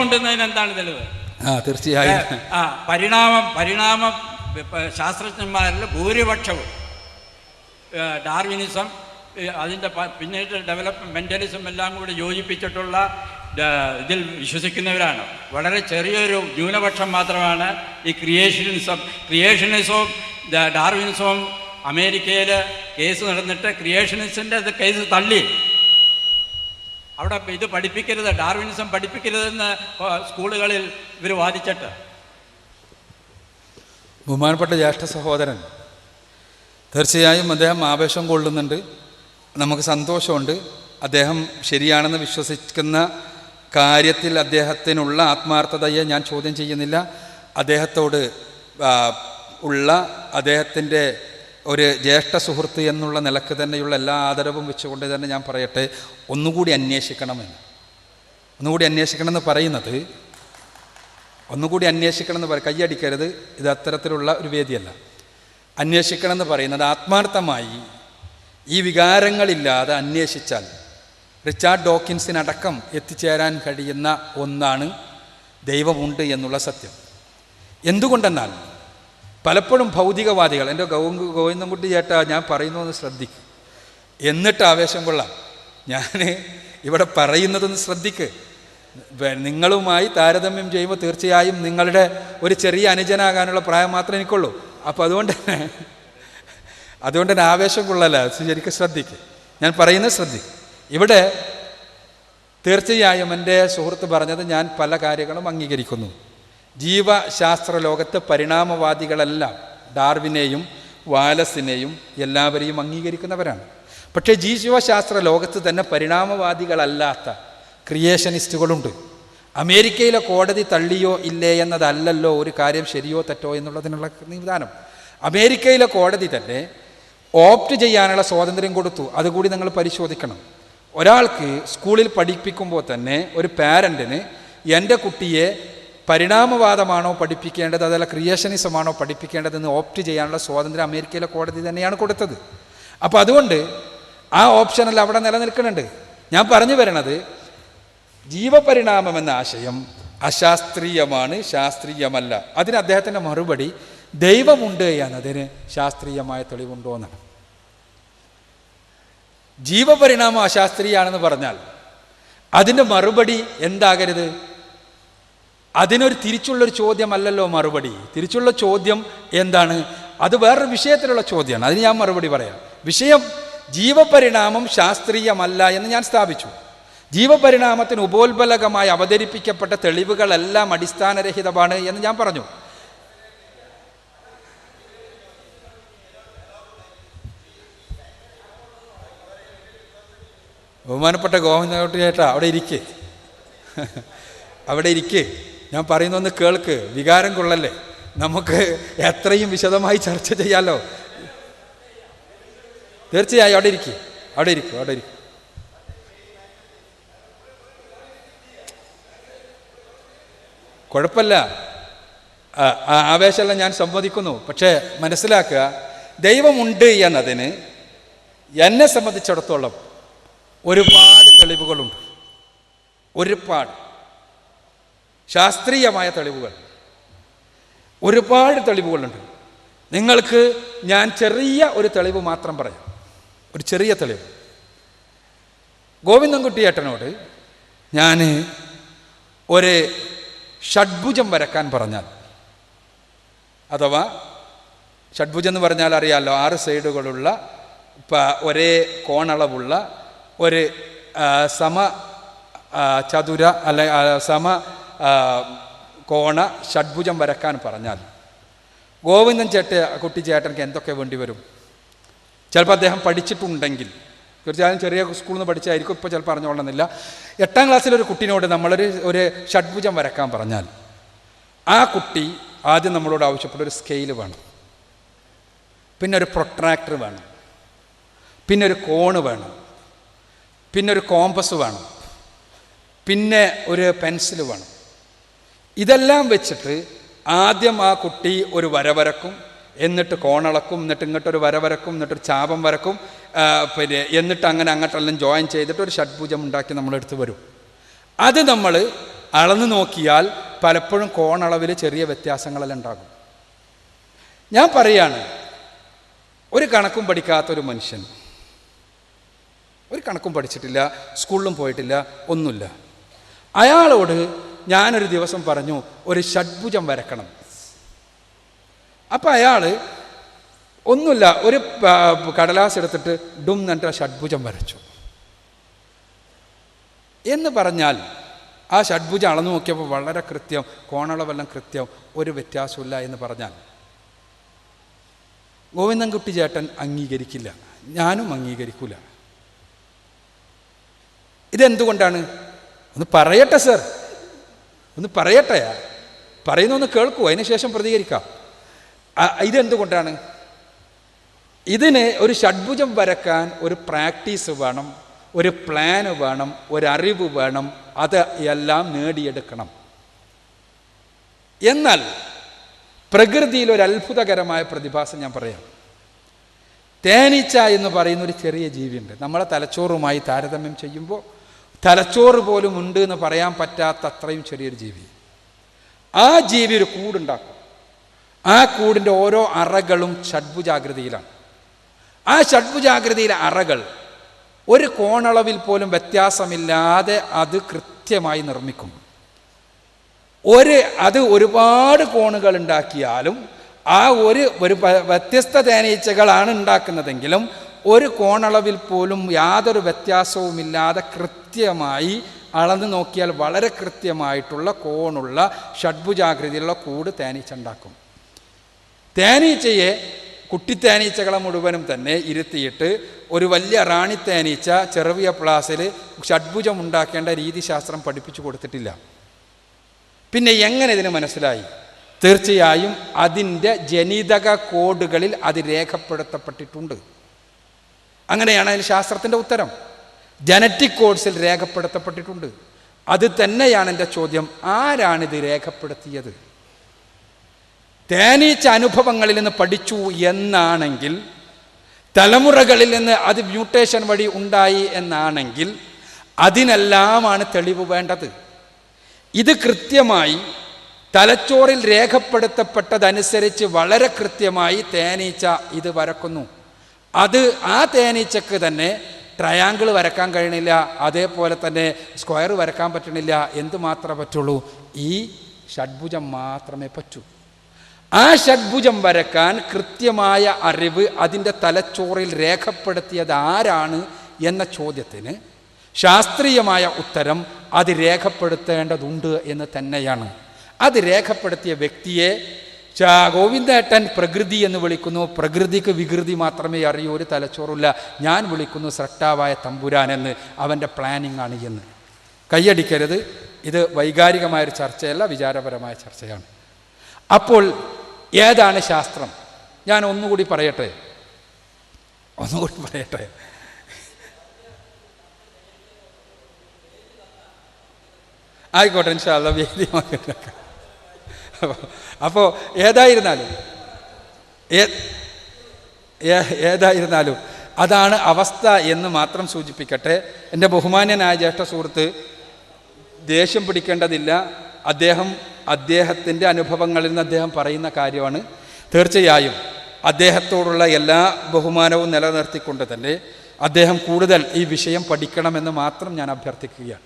ഉണ്ടെന്നതിന് എന്താണ് തെളിവ്? തീർച്ചയായും പരിണാമം ശാസ്ത്രജ്ഞന്മാരിൽ ഭൂരിപക്ഷവും ഡാർവിനിസം, അതിൻ്റെ പിന്നീട് ഡെവലപ്മെൻ്റലിസം എല്ലാം കൂടി യോജിപ്പിച്ചിട്ടുള്ള ഇതിൽ വിശ്വസിക്കുന്നവരാണ്. വളരെ ചെറിയൊരു ന്യൂനപക്ഷം മാത്രമാണ് ഈ ക്രിയേഷനിസവും ഡാർവിനിസവും. അമേരിക്കയിൽ കേസ് നടന്നിട്ട് ക്രിയേഷനിസത്തിൻ്റെ കേസ് തള്ളി. അവിടെ ഇത് പഠിപ്പിക്കരുത്, ഡാർവിനിസം പഠിപ്പിക്കരുതെന്ന് സ്കൂളുകളിൽ ഇവർ വാദിച്ചിട്ട്. ബഹുമാനപ്പെട്ട ജ്യേഷ്ഠ സഹോദരൻ, തീർച്ചയായും അദ്ദേഹം ആവേശം കൊള്ളുന്നുണ്ട്, നമുക്ക് സന്തോഷമുണ്ട്. അദ്ദേഹം ശരിയാണെന്ന് വിശ്വസിക്കുന്ന കാര്യത്തിൽ അദ്ദേഹത്തിനുള്ള ആത്മാർത്ഥതയെ ഞാൻ ചോദ്യം ചെയ്യുന്നില്ല. അദ്ദേഹത്തോട് ഉള്ള അദ്ദേഹത്തിൻ്റെ ഒരു ജ്യേഷ്ഠ സുഹൃത്ത് എന്നുള്ള നിലക്ക് തന്നെയുള്ള എല്ലാ ആദരവും വെച്ചുകൊണ്ട് തന്നെ ഞാൻ പറയട്ടെ, ഒന്നുകൂടി അന്വേഷിക്കണമെന്ന്. ഒന്നുകൂടി അന്വേഷിക്കണമെന്ന് പറയുന്നത്, കയ്യടിക്കരുത്, ഇത് അത്തരത്തിലുള്ള ഒരു വേദിയല്ല. അന്വേഷിക്കണമെന്ന് പറയുന്നത് ആത്മാർത്ഥമായി ഈ വികാരങ്ങളില്ലാതെ അന്വേഷിച്ചാൽ റിച്ചാർഡ് ഡോക്കിൻസിനടക്കം എത്തിച്ചേരാൻ കഴിയുന്ന ഒന്നാണ് ദൈവമുണ്ട് എന്നുള്ള സത്യം. എന്തുകൊണ്ടെന്നാൽ പലപ്പോഴും ഭൗതികവാദികൾ, എൻ്റെ ഗോവിന്ദൻകുട്ടി ചേട്ടാ ഞാൻ പറയുന്നതെന്ന് ശ്രദ്ധിക്കും, എന്നിട്ട് ആവേശം കൊള്ളാം. ഞാൻ ഇവിടെ പറയുന്നതൊന്ന് ശ്രദ്ധിക്ക്. നിങ്ങളുമായി താരതമ്യം ചെയ്യുമ്പോൾ തീർച്ചയായും നിങ്ങളുടെ ഒരു ചെറിയ അനുജനാകാനുള്ള പ്രായം മാത്രമേ എനിക്കുള്ളൂ. അപ്പോൾ അതുകൊണ്ട് തന്നെ ആവേശം കൊള്ളല്ല, ശരിക്കും ശ്രദ്ധിക്കുക. ഞാൻ പറയുന്നത് ശ്രദ്ധിക്കുക. ഇവിടെ തീർച്ചയായും എൻ്റെ സുഹൃത്ത് പറഞ്ഞത് ഞാൻ പല കാര്യങ്ങളും അംഗീകരിക്കുന്നു. ജീവശാസ്ത്ര ലോകത്ത് പരിണാമവാദികളെല്ലാം ഡാർവിനെയും വാലസിനെയും എല്ലാവരെയും അംഗീകരിക്കുന്നവരാണ്. പക്ഷേ ജീവശാസ്ത്ര ലോകത്ത് തന്നെ പരിണാമവാദികളല്ലാത്ത ക്രിയേഷനിസ്റ്റുകളുണ്ട്. അമേരിക്കയിലെ കോടതി തള്ളിയോ ഇല്ലേ എന്നതല്ലല്ലോ ഒരു കാര്യം ശരിയോ തെറ്റോ എന്നുള്ളതിനുള്ള നിദാനം. അമേരിക്കയിലെ കോടതി തന്നെ ഓപ്റ്റ് ചെയ്യാനുള്ള സ്വാതന്ത്ര്യം കൊടുത്തു. അതുകൂടി നിങ്ങൾ പരിശോധിക്കണം. ഒരാൾക്ക് സ്കൂളിൽ പഠിപ്പിക്കുമ്പോൾ തന്നെ ഒരു പാരൻറ്റിന് എൻ്റെ കുട്ടിയെ പരിണാമവാദമാണോ പഠിപ്പിക്കേണ്ടത് അതല്ല ക്രിയേഷനിസമാണോ പഠിപ്പിക്കേണ്ടതെന്ന് ഓപ്റ്റ് ചെയ്യാനുള്ള സ്വാതന്ത്ര്യം അമേരിക്കയിലെ കോടതി തന്നെയാണ് കൊടുത്തത്. അപ്പോൾ അതുകൊണ്ട് ആ ഓപ്ഷനല്ല അവിടെ നിലനിൽക്കുന്നുണ്ട്. ഞാൻ പറഞ്ഞു വരണത്, ജീവപരിണാമം എന്ന ആശയം അശാസ്ത്രീയമാണ്, ശാസ്ത്രീയമല്ല. അതിന് അദ്ദേഹത്തിൻ്റെ മറുപടി ദൈവമുണ്ട് എന്നതിന് ശാസ്ത്രീയമായ തെളിവുണ്ടോ എന്നാണ്. ജീവപരിണാമം അശാസ്ത്രീയമാണെന്ന് പറഞ്ഞാൽ അതിൻ്റെ മറുപടി എന്താകരുത്? അതിനൊരു തിരിച്ചുള്ളൊരു ചോദ്യമല്ലല്ലോ മറുപടി. തിരിച്ചുള്ള ചോദ്യം എന്താണ്? അത് വേറൊരു വിഷയത്തിലുള്ള ചോദ്യമാണ്. അതിന് ഞാൻ മറുപടി പറയാം. വിഷയം ജീവപരിണാമം ശാസ്ത്രീയമല്ല എന്ന് ഞാൻ സ്ഥാപിച്ചു. ജീവപരിണാമത്തിന് ഉപോത്ബലകമായി അവതരിപ്പിക്കപ്പെട്ട തെളിവുകളെല്ലാം അടിസ്ഥാനരഹിതമാണ് എന്ന് ഞാൻ പറഞ്ഞു. ബഹുമാനപ്പെട്ട ഗോവിന്ദൻകുട്ടി ചേട്ടാ അവിടെ ഇരിക്കേ, ഞാൻ പറയുന്നൊന്ന് കേൾക്ക്, വികാരം കൊള്ളല്ലേ, നമുക്ക് എത്രയും വിശദമായി ചർച്ച ചെയ്യാമല്ലോ. തീർച്ചയായും അവിടെ ഇരിക്കും. കുഴപ്പമില്ല, ആവേശമെല്ലാം ഞാൻ സമ്മതിക്കുന്നു. പക്ഷേ മനസ്സിലാക്കുക, ദൈവമുണ്ട് എന്നതിന് എന്നെ സംബന്ധിച്ചിടത്തോളം ഒരുപാട് തെളിവുകളുണ്ട്. ഒരുപാട് ശാസ്ത്രീയമായ തെളിവുകൾ, ഒരുപാട് തെളിവുകളുണ്ട്. നിങ്ങൾക്ക് ഞാൻ ചെറിയ ഒരു തെളിവ് മാത്രം പറയാം. ഒരു ചെറിയ തെളിവ്. ഗോവിന്ദൻകുട്ടി ഏട്ടനോട് ഞാൻ ഒരു ഷഡ്ഭുജം വരക്കാൻ പറഞ്ഞാൽ, അഥവാ ഷഡ്ഭുജം എന്ന് പറഞ്ഞാൽ അറിയാമല്ലോ, 6 സൈഡുകളുള്ള ഒരേ കോണളവുള്ള ഒരു ചതുര അല്ലെ കോണ ഷഡ്ഭുജം വരക്കാൻ പറഞ്ഞാൽ കുട്ടി ചേട്ടനക്ക് എന്തൊക്കെ വേണ്ടി വരും? ചിലപ്പോൾ അദ്ദേഹം പഠിച്ചിട്ടുണ്ടെങ്കിൽ, തീർച്ചയായും ചെറിയ സ്കൂളിൽ നിന്ന് പഠിച്ചായിരിക്കും, ഇപ്പോൾ ചിലപ്പോൾ അറിഞ്ഞുകൊള്ളുന്നില്ല. 8ാം ക്ലാസ്സിലൊരു കുട്ടീനോട് നമ്മളൊരു ഷഡ്ഭുജം വരക്കാൻ പറഞ്ഞാൽ ആ കുട്ടി ആദ്യം നമ്മളോട് ആവശ്യപ്പെട്ട ഒരു സ്കെയിൽ വേണം, പിന്നെ ഒരു പ്രൊട്രാക്ടർ വേണം, പിന്നെ ഒരു കോണ് വേണം, പിന്നെ ഒരു കോമ്പസ് വേണം, പിന്നെ ഒരു പെൻസിൽ വേണം. ഇതെല്ലാം വെച്ചിട്ട് ആദ്യം ആ കുട്ടി ഒരു വര വരക്കും, എന്നിട്ട് കോണളക്കും, എന്നിട്ട് ഇങ്ങോട്ടൊരു വര വരക്കും, എന്നിട്ടൊരു ചാപം വരക്കും, എന്നിട്ട് അങ്ങനെ അങ്ങോട്ടെല്ലാം ജോയിൻ ചെയ്തിട്ട് ഒരു ഷഡ്ഭുജം ഉണ്ടാക്കി നമ്മളെടുത്ത് വരും. അത് നമ്മൾ അളന്നു നോക്കിയാൽ പലപ്പോഴും കോണളവിൽ ചെറിയ വ്യത്യാസങ്ങളെല്ലാം ഉണ്ടാകും. ഞാൻ പറയാണ്, ഒരു കണക്കും പഠിക്കാത്തൊരു മനുഷ്യൻ, ഒരു കണക്കും പഠിച്ചിട്ടില്ല, സ്കൂളിലും പോയിട്ടില്ല, ഒന്നുമില്ല, അയാളോട് ഞാനൊരു ദിവസം പറഞ്ഞു ഒരു ഷഡ്ഭുജം വരക്കണം. അപ്പം അയാൾ ഒന്നുമില്ല, ഒരു കടലാസ് എടുത്തിട്ട് ഡും എന്നിട്ട് ഷഡ്ഭുജം വരച്ചു എന്ന് പറഞ്ഞാൽ ആ ഷഡ്ഭുജം അളന്നു നോക്കിയപ്പോൾ വളരെ കൃത്യം, കോണളവെല്ലാം കൃത്യം, ഒരു വ്യത്യാസമില്ല എന്ന് പറഞ്ഞാൽ ഗോവിന്ദൻകുട്ടി ചേട്ടൻ അംഗീകരിക്കില്ല, ഞാനും അംഗീകരിക്കില്ല. ഇതെന്തുകൊണ്ടാണ്? ഒന്ന് പറയട്ടെ സർ, ഒന്ന് പറയട്ടെ, പറയുന്നൊന്ന് കേൾക്കൂ, അതിന് ശേഷം പ്രതികരിക്കാം. ഇതെന്തുകൊണ്ടാണ്? ഇതിന് ഒരു ഷഡ്ഭുജം വരക്കാൻ ഒരു പ്രാക്ടീസ് വേണം, ഒരു പ്ലാന് വേണം, ഒരറിവ് വേണം, അത് എല്ലാം നേടിയെടുക്കണം. എന്നാൽ പ്രകൃതിയിൽ ഒരു അത്ഭുതകരമായ പ്രതിഭാസം ഞാൻ പറയാം. തേനീച്ച എന്ന് പറയുന്ന ഒരു ചെറിയ ജീവിയുണ്ട്. നമ്മളെ തലച്ചോറുമായി താരതമ്യം ചെയ്യുമ്പോൾ തലച്ചോറ് പോലും ഉണ്ട് എന്ന് പറയാൻ പറ്റാത്ത അത്രയും ചെറിയൊരു ജീവി. ആ ജീവി ഒരു കൂടുണ്ടാക്കും. ആ കൂടിൻ്റെ ഓരോ അറകളും ഷഡ്ഭുജാകൃതിയിലാണ്. ആ ഷഡ്ഭുജാകൃതിയിലെ അറകൾ ഒരു കോണളവിൽ പോലും വ്യത്യാസമില്ലാതെ അത് കൃത്യമായി നിർമ്മിക്കും. അത് ഒരുപാട് കോണുകൾ ഉണ്ടാക്കിയാലും ആ ഒരു വ്യത്യസ്ത തേനീച്ചകളാണ് ഉണ്ടാക്കുന്നതെങ്കിലും ഒരു കോണളവിൽ പോലും യാതൊരു വ്യത്യാസവുമില്ലാതെ കൃത്യമായി അളന്ന് നോക്കിയാൽ വളരെ കൃത്യമായിട്ടുള്ള കോണുള്ള ഷഡ്ഭുജാകൃതിയിലുള്ള കൂട് തേനീച്ച ഉണ്ടാക്കും. തേനീച്ചയെ, കുട്ടിത്തേനീച്ചകളെ മുഴുവനും തന്നെ ഇരുത്തിയിട്ട് ഒരു വലിയ റാണി തേനീച്ച ചെറിയ പ്ലാസിൽ ഷഡ്ഭുജം ഉണ്ടാക്കേണ്ട രീതിശാസ്ത്രം പഠിപ്പിച്ചു കൊടുത്തിട്ടില്ല. പിന്നെ എങ്ങനെ ഇതിന് മനസ്സിലായി? തീർച്ചയായും അതിൻ്റെ ജനിതക കോഡുകളിൽ അത് രേഖപ്പെടുത്തപ്പെട്ടിട്ടുണ്ട്. അങ്ങനെയാണ് അതിന് ശാസ്ത്രത്തിൻ്റെ ഉത്തരം. ജനറ്റിക് കോഡ്സിൽ രേഖപ്പെടുത്തപ്പെട്ടിട്ടുണ്ട്. അത് തന്നെയാണ് എൻ്റെ ചോദ്യം, ആരാണിത് രേഖപ്പെടുത്തിയത്? തേനീച്ച അനുഭവങ്ങളിൽ നിന്ന് പഠിച്ചു എന്നാണെങ്കിൽ, തലമുറകളിൽ നിന്ന് അത് മ്യൂട്ടേഷൻ വഴി ഉണ്ടായി എന്നാണെങ്കിൽ അതിനെല്ലാമാണ് തെളിവ് വേണ്ടത്. ഇത് കൃത്യമായി തലച്ചോറിൽ രേഖപ്പെടുത്തപ്പെട്ടതനുസരിച്ച് വളരെ കൃത്യമായി തേനീച്ച ഇത് വരക്കുന്നു. അത് ആ തേനീച്ചക്ക് തന്നെ ട്രയാങ്കിൾ വരക്കാൻ കഴിയണില്ല, അതേപോലെ തന്നെ സ്ക്വയർ വരക്കാൻ പറ്റണില്ല. എന്ത് മാത്രമേ പറ്റുള്ളൂ? ഈ ഷഡ്ഭുജം മാത്രമേ പറ്റൂ. ആ ഷഡ്ഭുജം വരക്കാൻ കൃത്യമായ അറിവ് അതിൻ്റെ തലച്ചോറിൽ രേഖപ്പെടുത്തിയത് ആരാണ് എന്ന ചോദ്യത്തിന് ശാസ്ത്രീയമായ ഉത്തരം അത് രേഖപ്പെടുത്തേണ്ടതുണ്ട് എന്ന് തന്നെയാണ്. അത് രേഖപ്പെടുത്തിയ വ്യക്തിയെ ഗോവിന്ദേട്ടൻ പ്രകൃതി എന്ന് വിളിക്കുന്നു. പ്രകൃതിക്ക് വികൃതി മാത്രമേ അറിയൂ, ഒരു തലച്ചോറില്ല. ഞാൻ വിളിക്കുന്നു സ്രഷ്ടാവായ തമ്പുരാൻ എന്ന്. അവൻ്റെ പ്ലാനിങ് ആണ് എന്ന്. കൈയടിക്കരുത്, ഇത് വൈകാരികമായൊരു ചർച്ചയല്ല, വിചാരപരമായ ചർച്ചയാണ്. അപ്പോൾ ഏതാണ് ശാസ്ത്രം? ഞാൻ ഒന്നുകൂടി പറയട്ടെ. ആയിക്കോട്ടെ, ഇൻഷാ അല്ലാഹ് വേദിയാക്കാം. അപ്പോൾ ഏതായിരുന്നാലും അതാണ് അവസ്ഥ എന്ന് മാത്രം സൂചിപ്പിക്കട്ടെ. എൻ്റെ ബഹുമാന്യനായ ജ്യേഷ്ഠ സുഹൃത്ത് ദേഷ്യം പിടിക്കേണ്ടതില്ല. അദ്ദേഹത്തിൻ്റെ അനുഭവങ്ങളിൽ നിന്ന് അദ്ദേഹം പറയുന്ന കാര്യമാണ്. തീർച്ചയായും അദ്ദേഹത്തോടുള്ള എല്ലാ ബഹുമാനവും നിലനിർത്തിക്കൊണ്ട് തന്നെ അദ്ദേഹം കൂടുതൽ ഈ വിഷയം പഠിക്കണമെന്ന് മാത്രം ഞാൻ അഭ്യർത്ഥിക്കുകയാണ്.